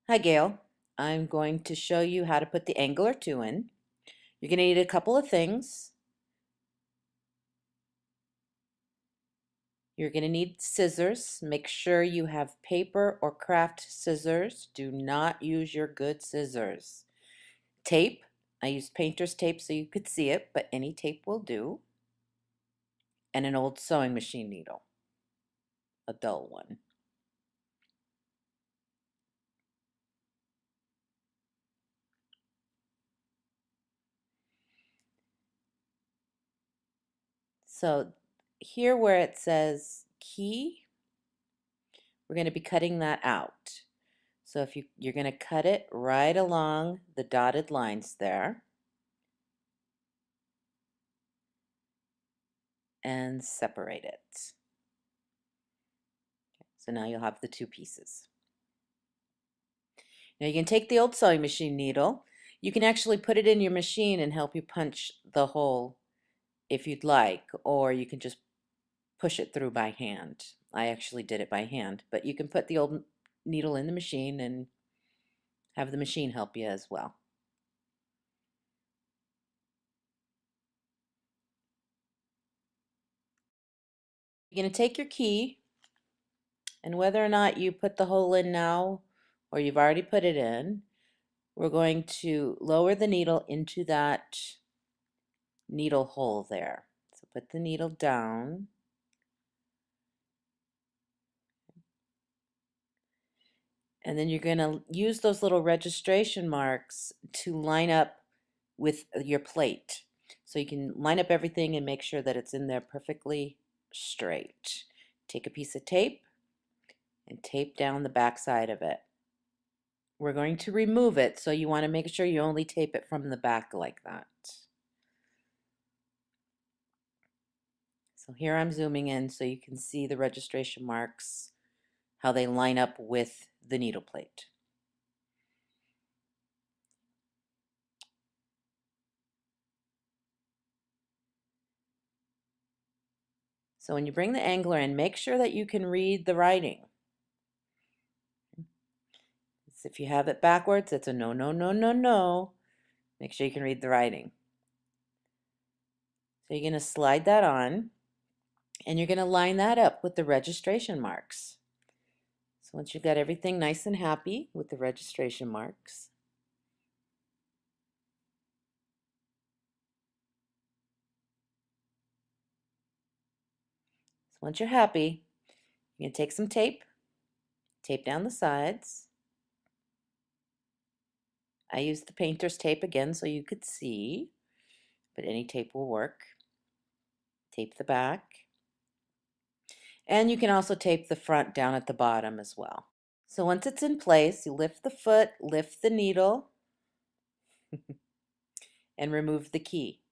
Hi Gail, I'm going to show you how to put the Angular 2 in. You're going to need a couple of things. You're going to need scissors. Make sure you have paper or craft scissors. Do not use your good scissors. Tape. I used painter's tape so you could see it, but any tape will do. And an old sewing machine needle, a dull one. So here where it says key, we're going to be cutting that out. So if you're going to cut it right along the dotted lines there and separate it. So now you'll have the two pieces. Now you can take the old sewing machine needle. You can actually put it in your machine and help you punch the hole if you'd like, or you can just push it through by hand. I actually did it by hand, but you can put the old needle in the machine and have the machine help you as well. You're going to take your key, and whether or not you put the hole in now or you've already put it in, we're going to lower the needle into that needle hole there. So put the needle down. And then you're going to use those little registration marks to line up with your plate. So you can line up everything and make sure that it's in there perfectly straight. Take a piece of tape and tape down the back side of it. We're going to remove it, so you want to make sure you only tape it from the back like that. So here I'm zooming in so you can see the registration marks, how they line up with the needle plate. So when you bring the angler in, make sure that you can read the writing. If you have it backwards, it's a no, no, no, no, no. Make sure you can read the writing. So you're going to slide that on, and you're going to line that up with the registration marks. So once you've got everything nice and happy with the registration marks, so once you're happy, you're going to take some tape, tape down the sides. I used the painter's tape again so you could see, but any tape will work. Tape the back. And you can also tape the front down at the bottom as well. So once it's in place, you lift the foot, lift the needle, and remove the key.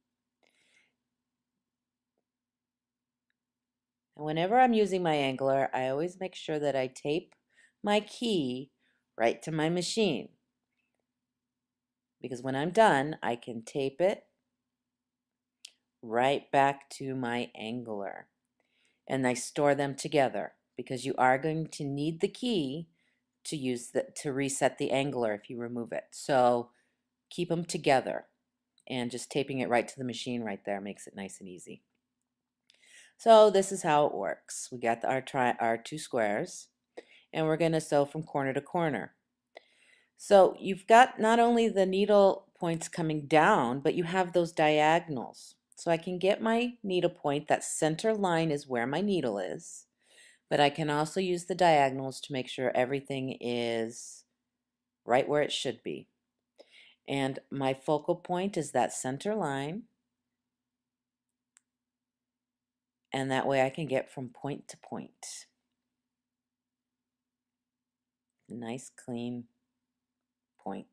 And whenever I'm using my angler, I always make sure that I tape my key right to my machine. Because when I'm done, I can tape it right back to my angler. And I store them together because you are going to need the key to reset the angler if you remove it. So keep them together, and just taping it right to the machine right there makes it nice and easy. So this is how it works. We got our two squares, and we're going to sew from corner to corner. So you've got not only the needle points coming down, but you have those diagonals. So I can get my needle point, that center line is where my needle is, but I can also use the diagonals to make sure everything is right where it should be. And my focal point is that center line, and that way I can get from point to point. Nice clean point.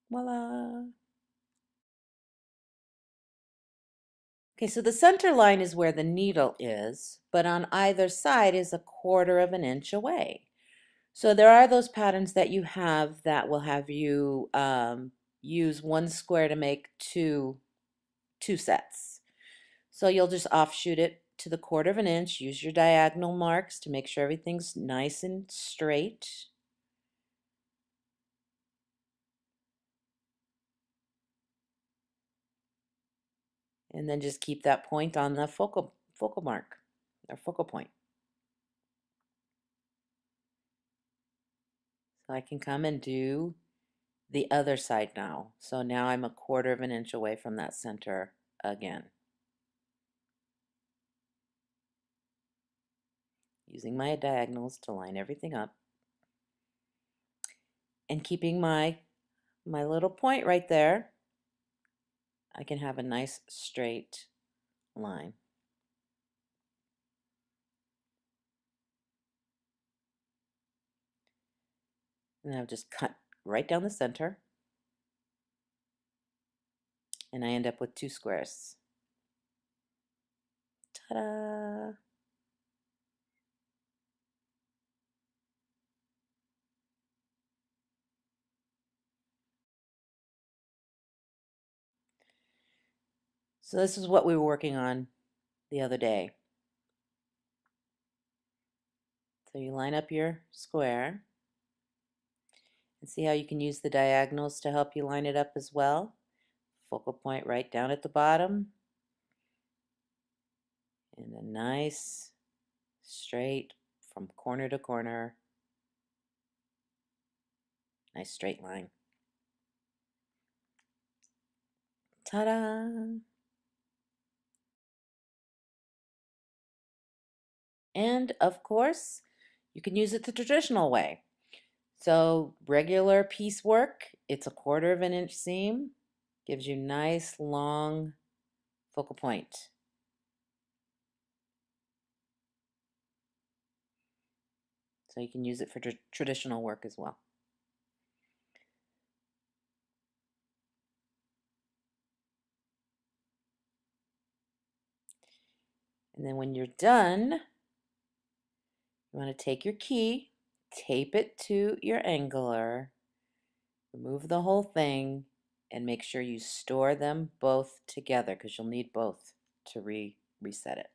Voila! Okay, so the center line is where the needle is, but on either side is 1/4 of an inch away. So there are those patterns that you have that will have you use one square to make two sets. So you'll just offshoot it to the 1/4 of an inch. Use your diagonal marks to make sure everything's nice and straight. And then just keep that point on the focal mark, or focal point. So I can come and do the other side now. So now I'm a 1/4 of an inch away from that center again. Using my diagonals to line everything up. And keeping my little point right there, I can have a nice straight line. And I'll just cut right down the center. And I end up with 2 squares. Ta-da! So this is what we were working on the other day. So you line up your square. And see how you can use the diagonals to help you line it up as well? Focal point right down at the bottom. And a nice straight from corner to corner. Nice straight line. Ta-da! And of course, you can use it the traditional way. So regular piecework, it's a 1/4 of an inch seam, gives you nice long focal point. So you can use it for traditional work as well. And then when you're done, you want to take your key, tape it to your angler, remove the whole thing, and make sure you store them both together because you'll need both to reset it.